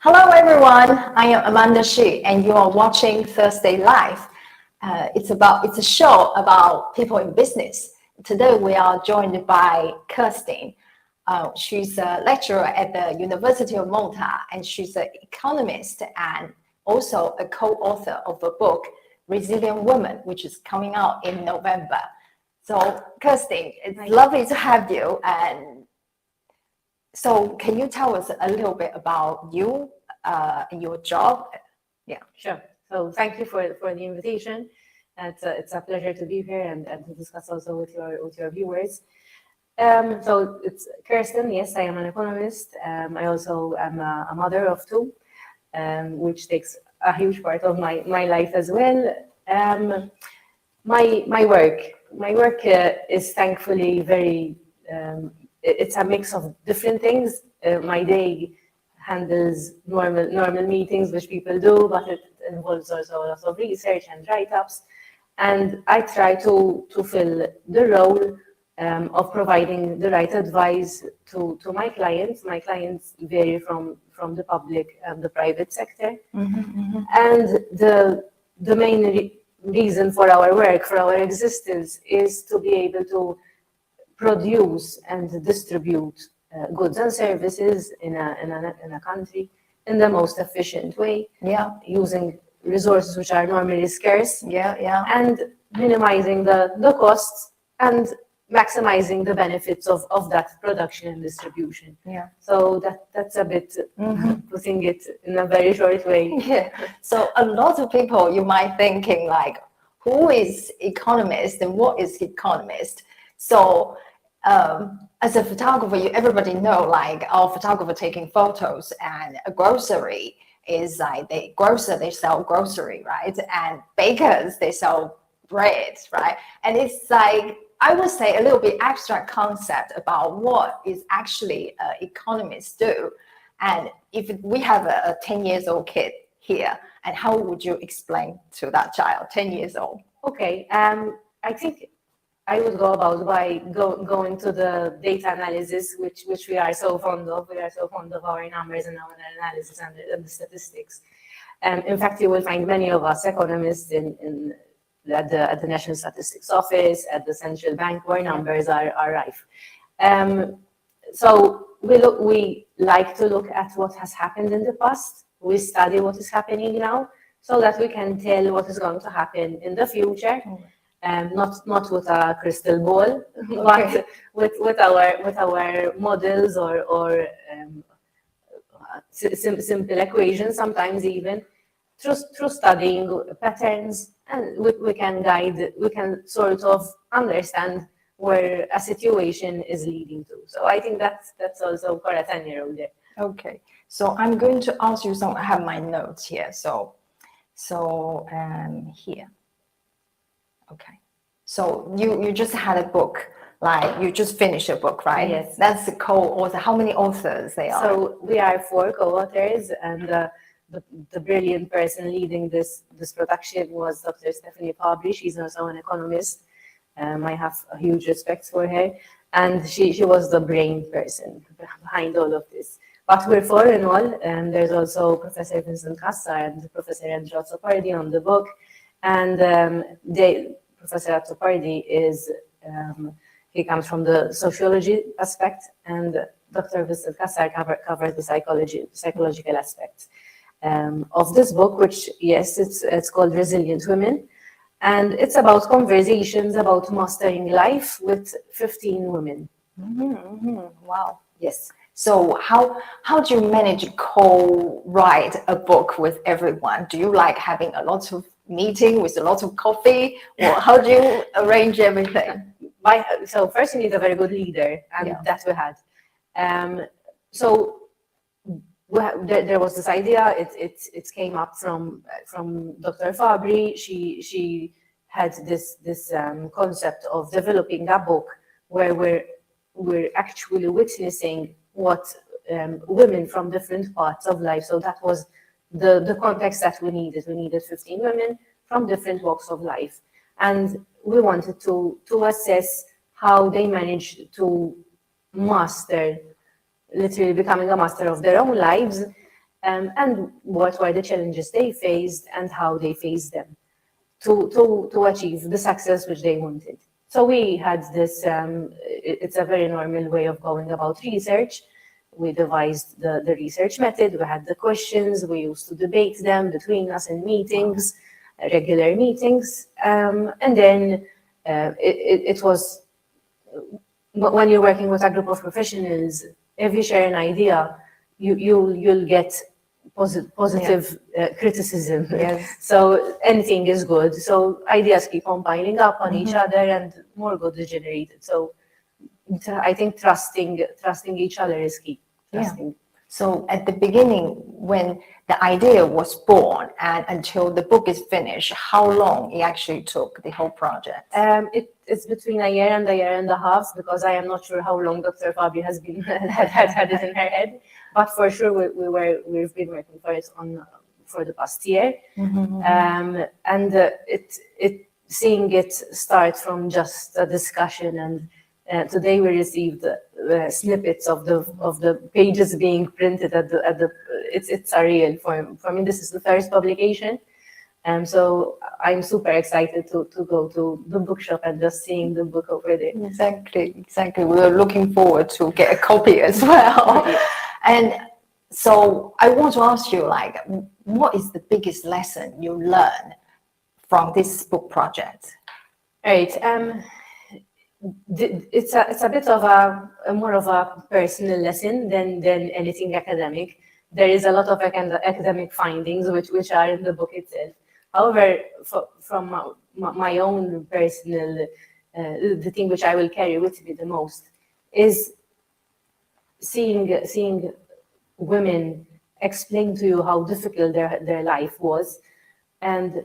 Hello everyone, I am Amanda Shi and you are watching Thursday Live. It's a show about people in business. Today we are joined by Kirsten. She's a lecturer at the University of Malta and she's an economist and also a co-author of a book, Resilient Women, which is coming out in November. So Kirsten, it's lovely to have you. And so can you tell us a little bit about you and your job? Yeah, sure. So thank you for the invitation. It's a pleasure to be here and to discuss also with your viewers. So it's Kirsten. Yes, I am an economist. I also am a mother of two, which takes a huge part of my life as well. My work is thankfully very. It's a mix of different things. My day handles normal meetings which people do, but it involves also a lot of research and write-ups. And I try to fill the role of providing the right advice to my clients. My clients vary from the public and the private sector. And the main reason for our work, for our existence, is to be able to produce and distribute goods and services in a country in the most efficient way. Yeah. Using resources which are normally scarce. Yeah. And minimizing the costs and maximizing the benefits of that production and distribution. Yeah. So that's a bit putting it in a very short way. Yeah. So a lot of people, you might thinking like, who is economist and what is economist? So as a photographer, everybody know like our photographer taking photos, and a grocery is like they sell grocery, right? And bakers, they sell bread, right? And it's like, I would say a little bit abstract concept about what is actually economists do. And if we have a 10 years old kid here, and how would you explain to that child, 10 years old? Okay, I think I would go about by going to the data analysis, which we are so fond of. We are so fond of our numbers and our analysis and the statistics. In fact, you will find many of us economists at the National Statistics Office, at the central bank, where numbers are rife. So we like to look at what has happened in the past. We study what is happening now, so that we can tell what is going to happen in the future. Not with a crystal ball, but with our models or simple equations. Sometimes even through studying patterns, and we can sort of understand where a situation is leading to. So I think that's also for a 10-year-old there. Okay, so I'm going to ask you some. I have my notes here. So here. Okay, so you just had a book, like you just finished a book, right? Yes. That's the co-author. How many authors they are? So we are 4 co-authors, and the brilliant person leading this production was Dr. Stephanie Fabry. She's also an economist. I have a huge respect for her, and she was the brain person behind all of this. But we're 4 in all, and there's also Professor Vincent Kassar and Professor Andrea Zopardi on the book. And Professor Zopardi he comes from the sociology aspect, and Dr. Vincent Kassar covers the psychological aspect of this book, which, yes, it's called Resilient Women. And it's about conversations about mastering life with 15 women. Wow. Yes. So how do you manage to co-write a book with everyone? Do you like having a lot of meeting with a lot of coffee, or how do you arrange everything? So first you need a very good leader, and that we had. So there was this idea. It came up from Dr. Fabry. She had this concept of developing a book where we're actually witnessing what women from different parts of life. So that was the context that we needed. We needed 15 women from different walks of life, and we wanted to assess how they managed to master, literally becoming a master of their own lives, and what were the challenges they faced and how they faced them to achieve the success which they wanted. So we had this, it's a very normal way of going about research. We devised the research method, we had the questions, we used to debate them between us in meetings, regular meetings, and then it was, when you're working with a group of professionals, if you share an idea, you'll get positive criticism. Yes. So anything is good. So ideas keep on piling up on each other, and more good is generated. So I think trusting each other is key. Trusting. So at the beginning, when the idea was born and until the book is finished, how long it actually took, the whole project? It's between a year and a half, because I am not sure how long Dr. Fabio has been had it in her head, but for sure we've been working for it for the past year, and seeing it start from just a discussion, and today we received snippets of the pages being printed at the it's surreal for me. This is the first publication. So I'm super excited to go to the bookshop and just seeing the book over there. Exactly. We were looking forward to get a copy as well. And so I want to ask you, like, what is the biggest lesson you learned from this book project? Right. It's a bit of a more of a personal lesson than anything academic. There is a lot of academic findings which are in the book itself. However, from my own personal, the thing which I will carry with me the most is seeing women explain to you how difficult their life was, and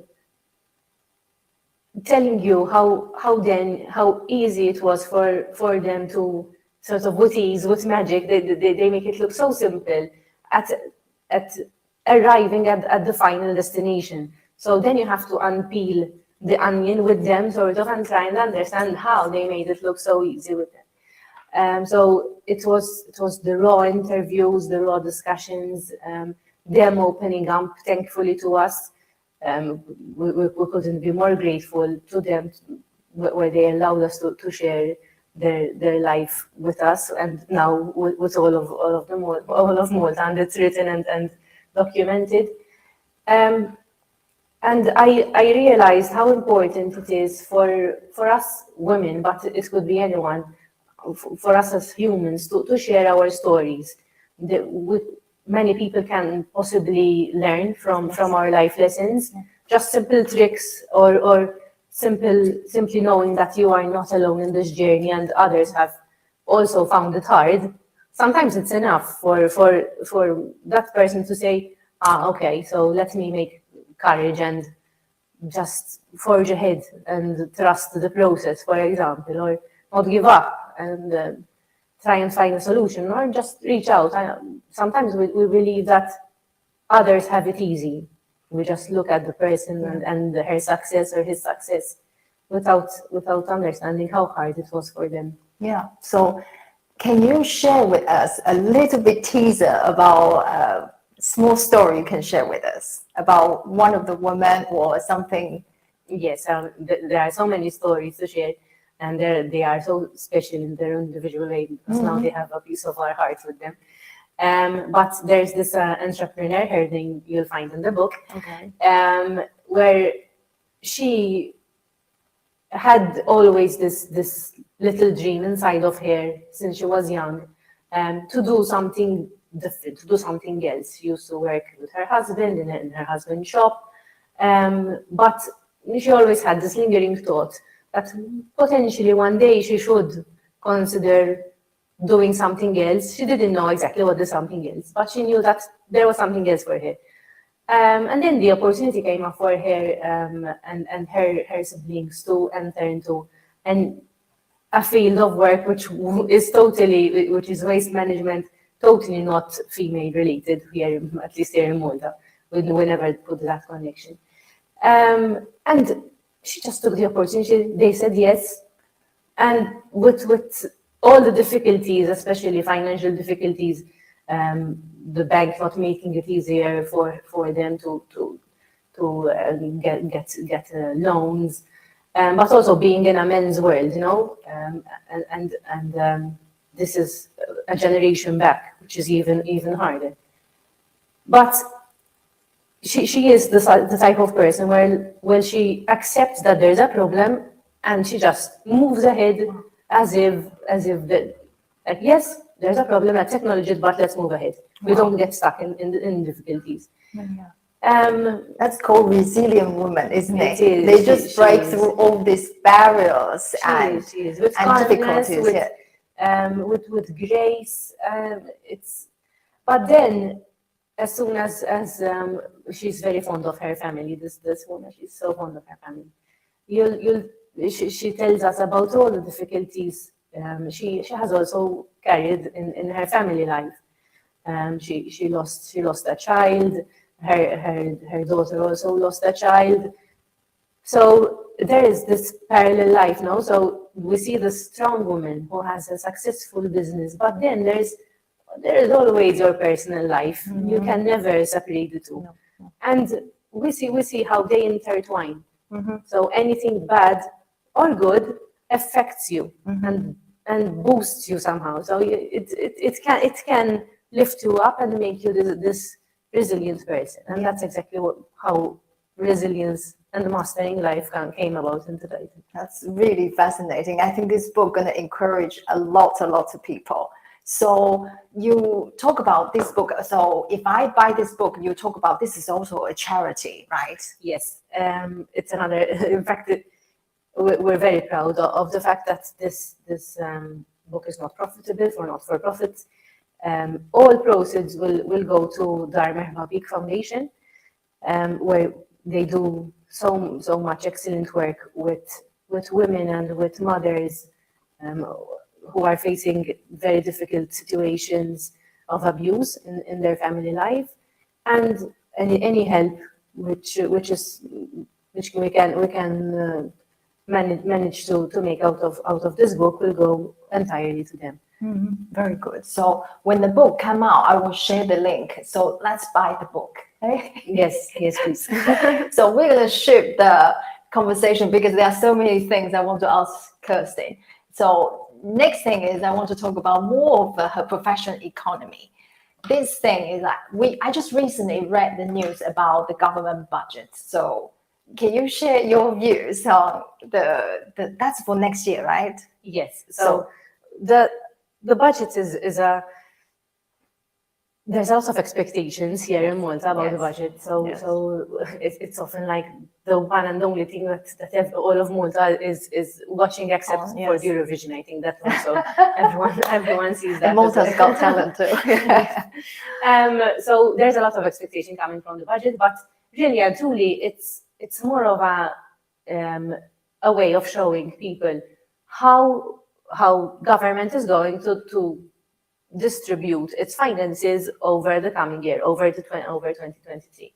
telling you how easy it was for them to sort of with magic, they make it look so simple at arriving at the final destination. So then you have to unpeel the onion with them, sort of, and try and understand how they made it look so easy with them. So it was the raw interviews, the raw discussions, them opening up, thankfully, to us. We couldn't be more grateful to them, where they allowed us to share their life with us, and now with all of Malta, and it's written and documented. And I realized how important it is for us women, but it could be anyone, for us as humans to share our stories. Many people can possibly learn from our life lessons, just simple tricks or simply knowing that you are not alone in this journey and others have also found it hard. Sometimes it's enough for that person to say, okay, so let me make courage and just forge ahead and trust the process, for example, or not give up and try and find a solution, or just reach out. Sometimes we believe that others have it easy. We just look at the person and her success or his success without understanding how hard it was for them. Yeah. So can you share with us a little bit teaser about a small story you can share with us about one of the women or something? Yes, there are so many stories to share. And they are so special in their individual way, because now they have a piece of our hearts with them. But there's this entrepreneur, her name you'll find in the book, where she had always this little dream inside of her since she was young, to do something different, to do something else. She used to work with her husband in her husband's shop, but she always had this lingering thought that potentially one day she should consider doing something else. She didn't know exactly what the something else, but she knew that there was something else for her. And then the opportunity came up for her and her siblings to enter into a field of work which is waste management, totally not female related here, at least here in Malta. We never put that connection. And she just took the opportunity. They said yes. And with all the difficulties, especially financial difficulties, the bank not making it easier for them to get loans, but also being in a men's world, and this is a generation back, which is even harder. But she is the type of person where she accepts that there's a problem and she just moves ahead as if like, yes, there's a problem, let's acknowledge it, but let's move ahead. We don't get stuck in difficulties. That's called resilient woman, isn't it? It is. They just break through all these barriers and difficulties. With grace. But then, as soon as she's very fond of her family, this woman, she's so fond of her family. She tells us about all the difficulties she has also carried in her family life. She lost a child. Her daughter also lost a child. So there is this parallel life now. So we see the strong woman who has a successful business, but then there is always your personal life. You can never separate the two. And we see how they intertwine. So anything bad or good affects you and boosts you somehow. So it can lift you up and make you this resilient person. And that's exactly how resilience and mastering life came about in the title. That's really fascinating. I think this book going to encourage a lot of people. So you talk about this book. So if I buy this book, you talk about this is also a charity, right? Yes. It's another, in fact, we're very proud of the fact that this book is not profitable or not for profit. All proceeds will go to the Merhaba Peak Foundation, where they do so much excellent work with women and with mothers who are facing very difficult situations of abuse in their family life, and any help which we can manage to make out of this book will go entirely to them. Very good. So when the book come out, I will share the link. So let's buy the book. Okay? Yes, please. So we're going to shift the conversation because there are so many things I want to ask Kirsten. So next thing is I want to talk about more of her profession, economy. This thing is that I just recently read the news about the government budget. So can you share your views on that's for next year, right? Yes. So the budget is there's lots of expectations here in Malta about the budget. So it's often like the one and only thing that all of Malta is watching, except for the Eurovision. I think that also everyone sees that. And Malta's got talent too. So there's a lot of expectation coming from the budget, but really and truly, it's more of a way of showing people how government is going to distribute its finances over the coming year, over 2023.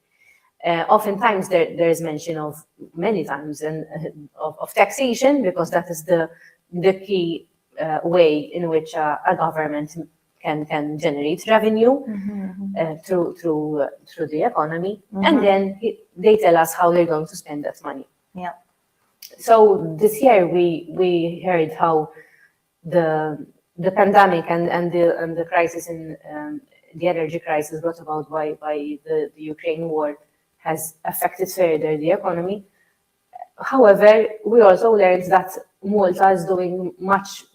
Oftentimes there is mention of many times of taxation, because that is the key way in which a government can generate revenue through the economy, and then they tell us how they're going to spend that money. Yeah. So this year we heard how the pandemic and the crisis in the energy crisis brought about by the Ukraine war has affected further the economy. However, we also learned that Malta is doing much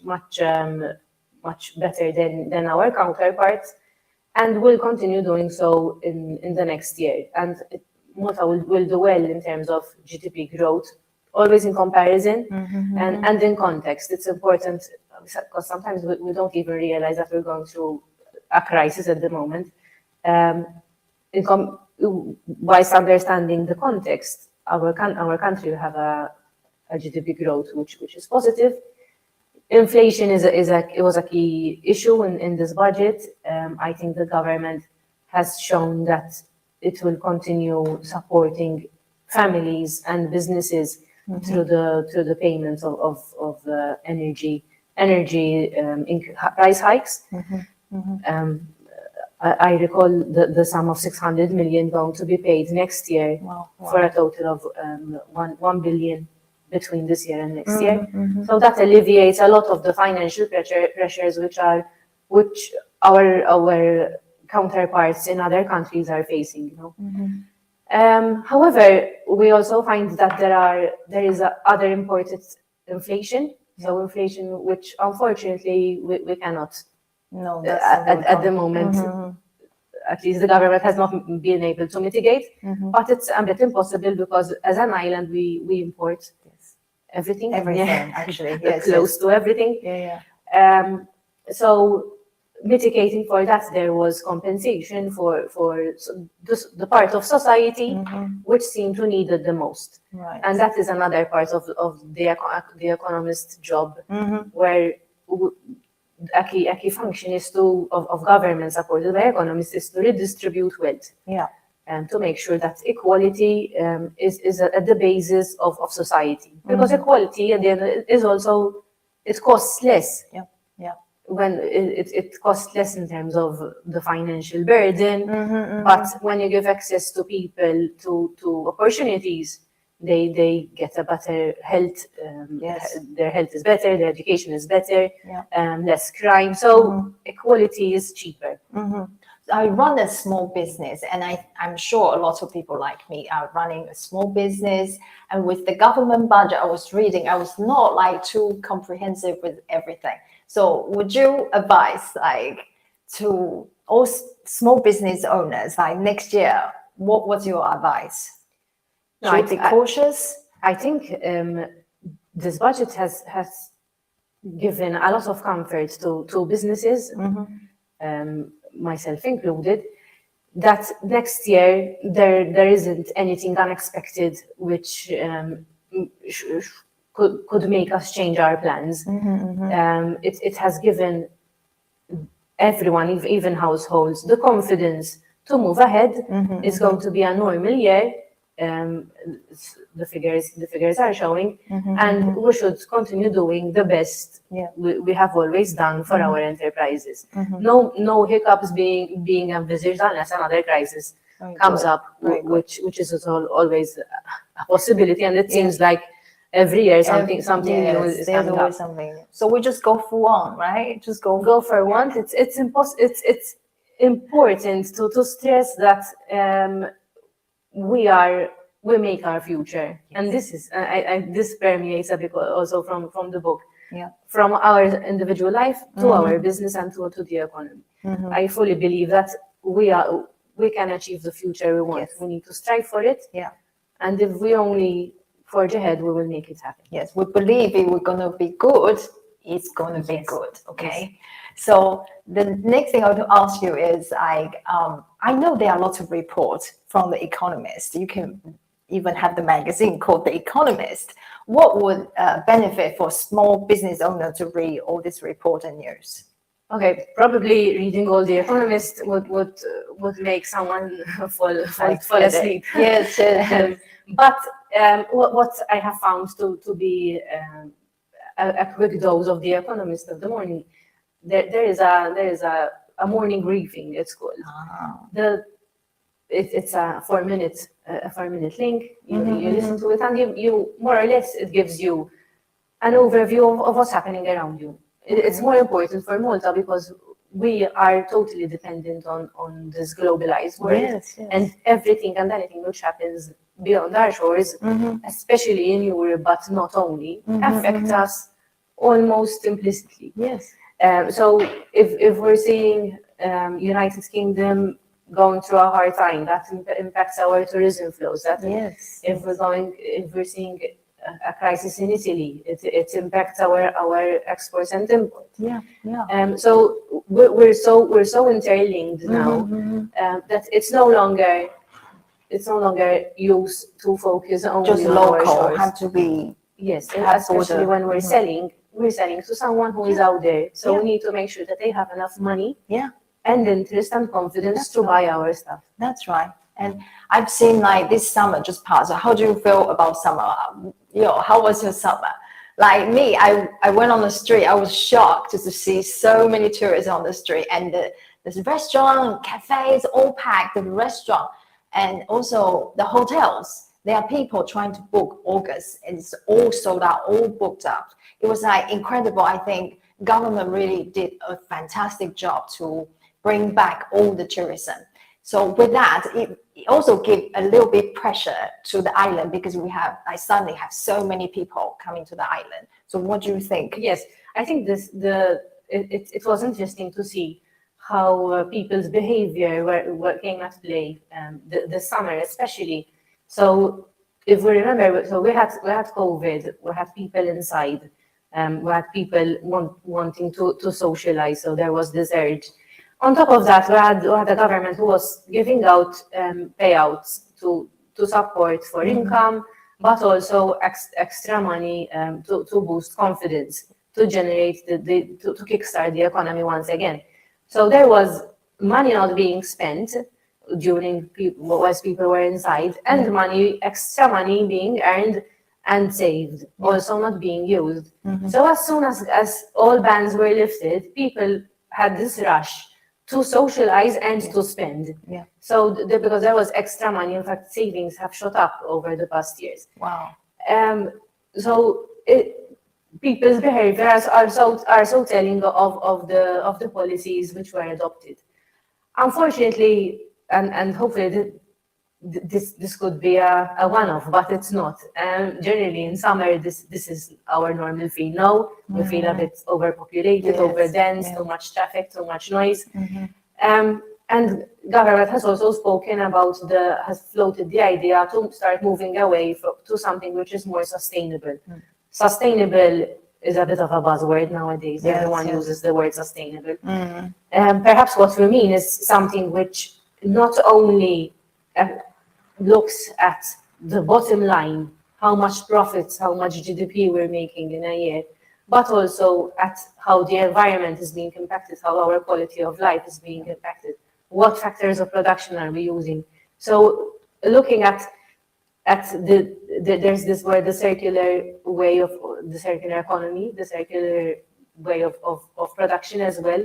better than our counterparts, and will continue doing so in the next year. And Malta will do well in terms of GDP growth, always in comparison and in context. It's important, because sometimes we don't even realize that we're going through a crisis at the moment. Whilst understanding the context, our country will have a GDP growth which is positive. Inflation was a key issue in this budget. I think the government has shown that it will continue supporting families and businesses through the payments of energy price hikes. I recall the sum of 600 million going to be paid next year. Wow. For a total of 1 billion between this year and next year. So that alleviates a lot of the financial pressures which our counterparts in other countries are facing. However, we also find that there is other imported inflation. So inflation, which unfortunately we cannot. No, at the moment. At least the government has not been able to mitigate, but it's a bit impossible because as an island we import everything. Actually, close to everything. So mitigating for that, there was compensation for the part of society which seemed to need it the most. Right. And that is another part of the economist job, where a key function is of government supported by economists is to redistribute wealth. And to make sure that equality is at the basis of society. Because equality at the end is also, it costs less. When it costs less in terms of the financial burden, but when you give access to people to opportunities, they get a better health. Their health is better, their education is better, less crime. So equality is cheaper. I run a small business, and I'm sure a lot of people like me are running a small business. And with the government budget I was reading, I was not like too comprehensive with everything. So would you advise to all small business owners next year, what's your advice? Should I be cautious? I think this budget has given a lot of comfort to businesses, myself included, that next year there isn't anything unexpected which could make us change our plans. It has given everyone, even households, the confidence to move ahead. It's going to be a normal year. The figures are showing, and we should continue doing the best we have always done for our enterprises. No hiccups being envisaged unless another crisis comes up, which is always a possibility, and it seems like every year something new is coming up. So we just go full on, right? Just go for once. It's important to stress that we make our future, and this is this permeates a bit also from the book, from our individual life to our business and to the economy. I fully believe that we can achieve the future we want. We need to strive for it, and if we only forge ahead, we will make it happen. Yes, we believe if we're going to be good, it's going to be good. Okay. So the next thing I want to ask you is I know there are lots of reports from The Economist. You can even have the magazine called The Economist. What would benefit for small business owner to read all this report and news? Okay, probably reading all The Economist would make someone fall asleep. Yes. But what I have found to be a quick dose of The Economist of the morning, there is a morning briefing. It's called. It's a 4-minute link. You listen to it, and you more or less it gives you an overview of what's happening around you. It's more important for Malta because we are totally dependent on this globalized world, and everything and anything which happens beyond our shores, especially in Europe, but not only, affect us almost implicitly. So if we're seeing United Kingdom going through a hard time, that impacts our tourism flows. If we're seeing a crisis in Italy, it impacts our exports and imports. So we're so interlinked now that it's no longer used to focus only just on local. our shores. Have to be especially when we're selling to someone who is out there. So we need to make sure that they have enough money and interest and confidence to buy our stuff. That's right. And I've seen this summer just passed. How do you feel about summer? How was your summer? Like me, I went on the street. I was shocked to see so many tourists on the street, and there's restaurant, cafes, all packed, the restaurant, and also the hotels. There are people trying to book August, and it's all sold out, all booked up. It was like incredible. I think government really did a fantastic job to bring back all the tourism. So with that, it also give a little bit pressure to the island because I suddenly have so many people coming to the island. So what do you think? Yes, I think it was interesting to see how people's behavior came at play the summer especially. So if we remember, so we had COVID, we had people inside, we had people wanting to socialize, so there was this urge. On top of that, we had a government who was giving out payouts to support for income, but also extra money to boost confidence, to generate to kickstart the economy once again. So there was money not being spent during whilst people were inside, and extra money being earned and saved, also not being used. So as soon as all bans were lifted, people had this rush to socialize and to spend. Yeah. So because there was extra money, in fact, savings have shot up over the past years. Wow. So people's behaviors are so telling of the policies which were adopted. Unfortunately, and hopefully this could be a one-off, but it's not. Generally, in summer, this is our normal feel. Now we feel a bit overpopulated, overdense, too much traffic, too much noise. And government has also spoken about has floated the idea to start moving away to something which is more sustainable. Sustainable is a bit of a buzzword nowadays. Everyone uses the word sustainable. Perhaps what we mean is something which not only looks at the bottom line, how much profits, how much GDP we're making in a year, but also at how the environment is being impacted, how our quality of life is being impacted, what factors of production are we using. So looking at there's this word, the circular way of the circular economy, the circular way of production as well,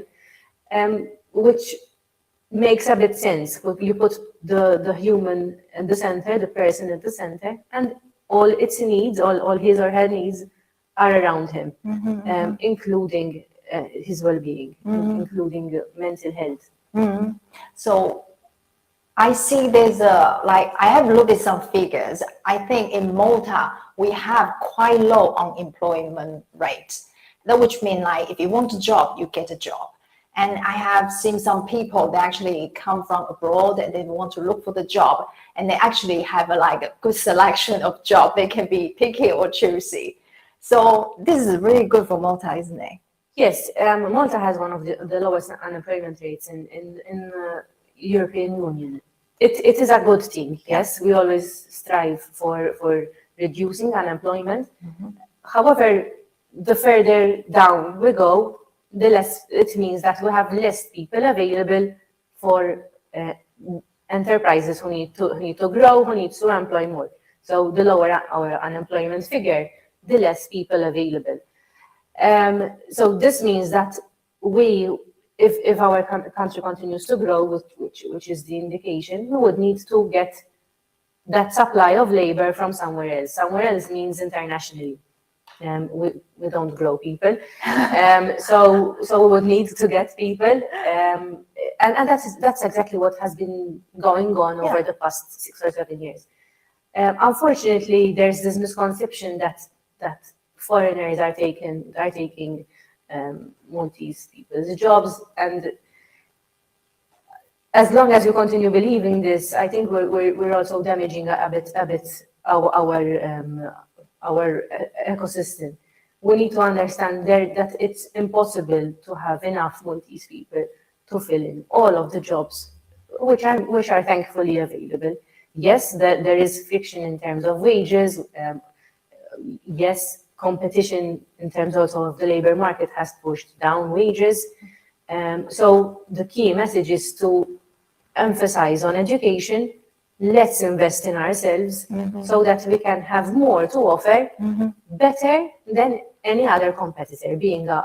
which makes a bit sense. You put the human at the center, the person at the center, and all its needs, all his or her needs are around him, including his well-being, including mental health. So I see there's I have looked at some figures. I think in Malta, we have quite low unemployment rate. That which means like if you want a job, you get a job. And I have seen some people that actually come from abroad and they want to look for the job, and they actually have a good selection of job. They can be picky or choosy. So this is really good for Malta, isn't it? Yes, Malta has one of the lowest unemployment rates in the European Union. It is a good thing. Yes, we always strive for reducing unemployment. However, the further down we go, the less it means that we have less people available for enterprises who need to grow, who need to employ more. So the lower our unemployment figure, the less people available. So this means that if our country continues to grow, which is the indication, we would need to get that supply of labor from somewhere else. Somewhere else means internationally. We don't grow people, so we would need to get people, and that's exactly what has been going on over the past 6 or 7 years. Unfortunately, there's this misconception that foreigners are taking Maltese people's jobs, and as long as you continue believing this, I think we're also damaging a bit our ecosystem. We need to understand that it's impossible to have enough Maltese people to fill in all of the jobs which are thankfully available. Yes, there is friction in terms of wages. Yes, competition in terms also of the labor market has pushed down wages. So the key message is to emphasize on education. Let's invest in ourselves so that we can have more to offer, better than any other competitor, being a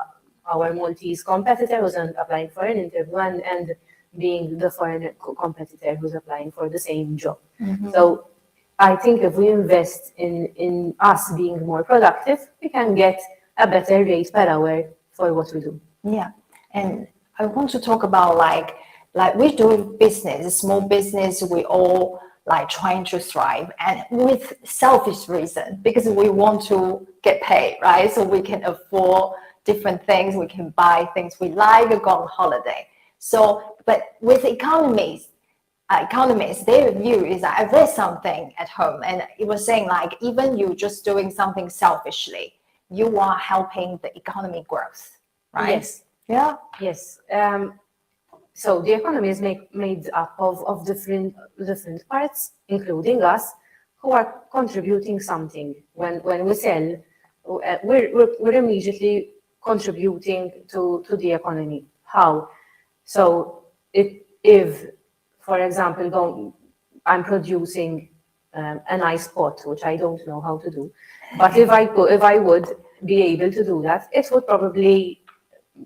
our Maltese competitor who's applying for an interview and being the foreign competitor who's applying for the same job. So I think if we invest in us being more productive, we can get a better rate per hour for what we do. Yeah, and I want to talk about like we do business, small business, we all like trying to thrive and with selfish reason because we want to get paid, right? So we can afford different things, we can buy things we like, go on holiday. So, but with economists, their view is that I read something at home and it was saying like even you just doing something selfishly, you are helping the economy growth, right? Yes. Yeah. Yes. So the economy is made up of different parts, including us, who are contributing something. When we sell, we're immediately contributing to the economy. How? So if for example, I'm producing a nice pot, which I don't know how to do, but if I would be able to do that, it would probably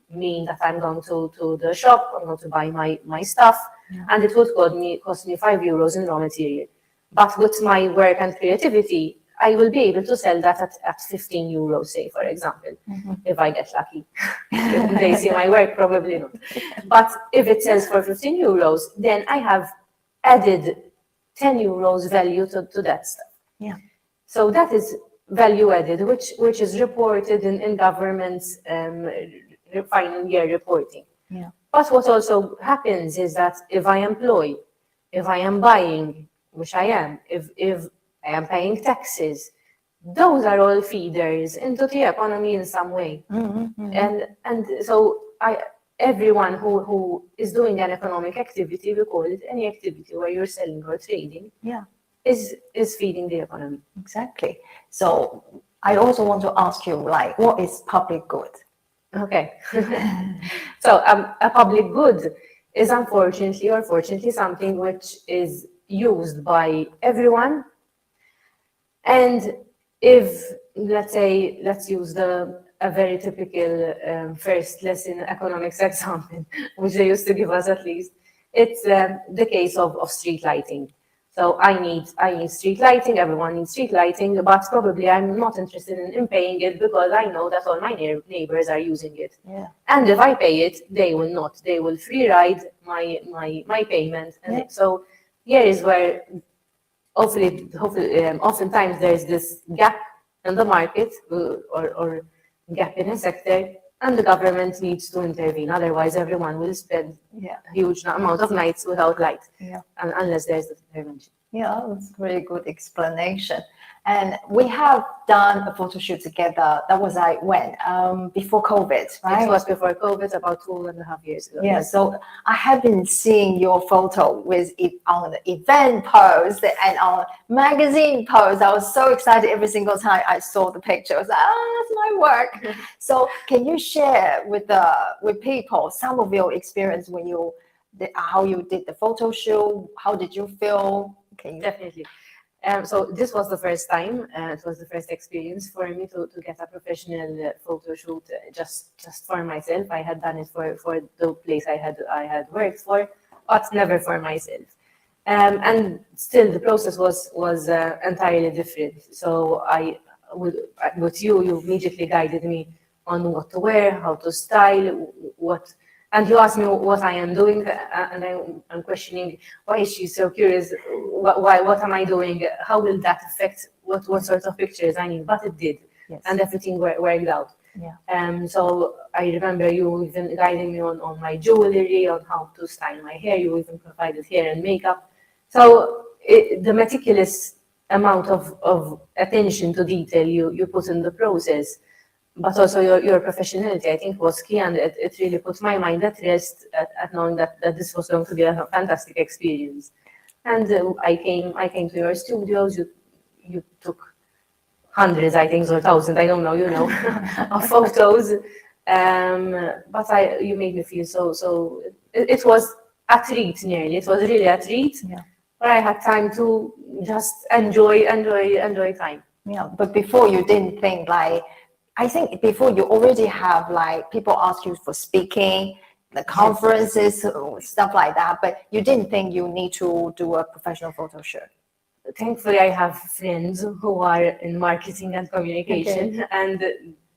mean that I'm going to the shop, I'm going to buy my stuff, and it would cost me €5 in raw material. But with my work and creativity, I will be able to sell that at €15, say, for example, if I get lucky. If they see my work, probably not. But if it sells for €15, then I have added €10 value to that stuff. Yeah. So that is value added, which is reported in government's final year reporting. Yeah. But what also happens is that if I employ, if I am buying, which I am, if I am paying taxes, those are all feeders into the economy in some way. And so everyone who is doing an economic activity, we call it any activity where you're selling or trading, is feeding the economy. Exactly. So I also want to ask you, like, what is public good? Okay. So a public good is unfortunately or fortunately something which is used by everyone. And if, let's use a very typical first lesson economics example, which they used to give us at least, it's the case of street lighting. So I need street lighting, everyone needs street lighting, but probably I'm not interested in paying it because I know that all my neighbors are using it. Yeah. And if I pay it, they will not. They will free ride my payment. And so here is where hopefully, oftentimes there's this gap in the market or gap in a sector, and the government needs to intervene. Otherwise, everyone will spend a huge amount of nights without light, unless there's the intervention. Yeah, that's a very good explanation. And we have done a photo shoot together. That was like when? Before COVID, right? It was before COVID, about 2.5 years ago. Yeah, so I have been seeing your photo with it on the event post and on magazine post. I was so excited every single time I saw the picture. I was like, oh, that's my work. So can you share with people some of your experience when how you did the photo shoot? How did you feel? Definitely. So this was the first time, it was the first experience for me to get a professional photo shoot just for myself. I had done it for the place I had worked for, but never for myself. And still the process was entirely different. So with you immediately guided me on what to wear, how to style, and you asked me what I am doing, and I'm questioning, why is she so curious? What am I doing? How will that affect what sort of pictures I need? But it did, and everything worked out. Yeah. So I remember you even guiding me on my jewelry, on how to style my hair. You even provided hair and makeup. So the meticulous amount of attention to detail you put in the process, but also your professionality, I think, was key, and it really put my mind at rest at knowing that this was going to be a fantastic experience. And I came to your studios. You took hundreds, I think, or thousands, I don't know, of photos. But you made me feel so. It was a treat, nearly. It was really a treat. Yeah. Where I had time to just enjoy time. Yeah, but before you didn't think like I think before you already have like people ask you for speaking, the conferences, stuff like that, but you didn't think you need to do a professional photo shoot. Thankfully, I have friends who are in marketing and communication, and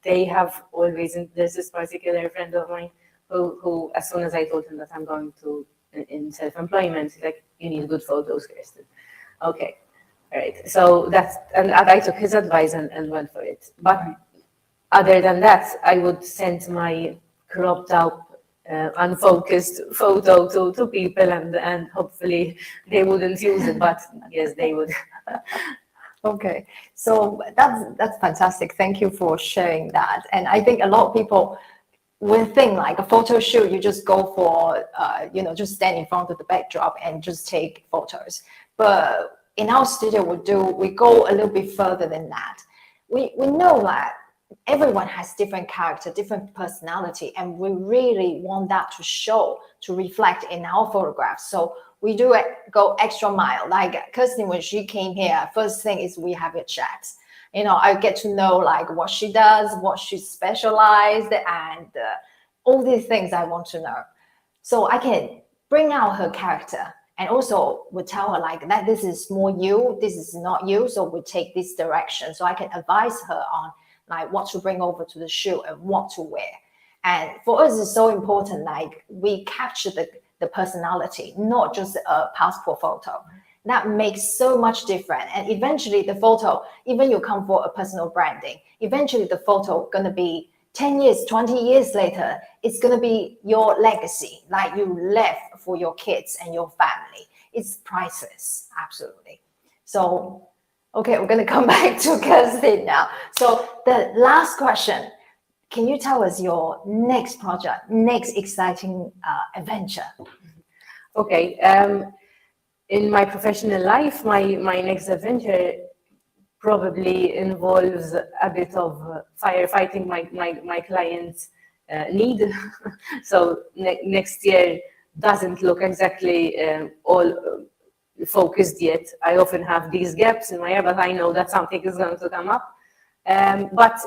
they have always, there's this particular friend of mine who, as soon as I told him that I'm going to in self-employment, he's like, you need good photos, Kirsten. Okay, all right. So and I took his advice and went for it. But other than that, I would send my cropped out, unfocused photo to people, and hopefully they wouldn't use it, but yes, they would. Okay, so that's fantastic. Thank you for sharing that. And I think a lot of people will think like a photo shoot, you just go for, just stand in front of the backdrop and just take photos. But in our studio, we go a little bit further than that. We know that everyone has different character, different personality, and we really want that to show, to reflect in our photographs. So we go extra mile. Like Kirsten, when she came here, first thing is we have a chat. I get to know like what she does, what she specialized, and all these things I want to know. So I can bring out her character, and also would tell her like that this is more you, this is not you, so we take this direction. So I can advise her on like what to bring over to the shoot and what to wear. And for us, it's so important, like we capture the personality, not just a passport photo. That makes so much difference. And eventually the photo, even you come for a personal branding, eventually the photo gonna be 10 years, 20 years later, it's gonna be your legacy, like you left for your kids and your family. It's priceless, absolutely. So, okay, we're gonna come back to Kirsten now. So the last question, can you tell us your next project, next exciting adventure? Okay, in my professional life, my next adventure probably involves a bit of firefighting my clients' need. So next year doesn't look exactly all focused yet. I often have these gaps in my hair, but I know that something is going to come up. But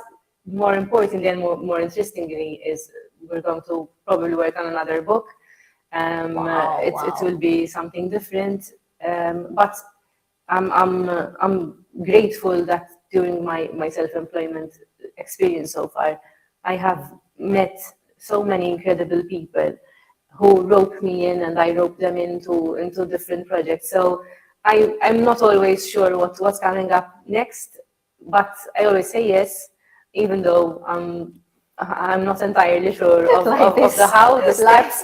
more importantly and more interestingly is we're going to probably work on another book. It will be something different, but I'm grateful that during my self-employment experience so far, I have met so many incredible people who rope me in, and I rope them into different projects. So I'm not always sure what's coming up next, but I always say yes, even though I'm not entirely sure of the how, the steps.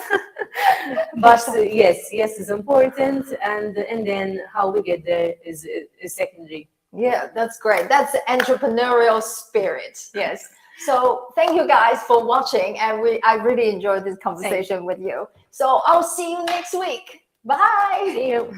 But yes is important, and then how we get there is secondary. Yeah, that's great. That's the entrepreneurial spirit. Yes. So thank you guys for watching, and I really enjoyed this conversation with you. So I'll see you next week. Bye. See you.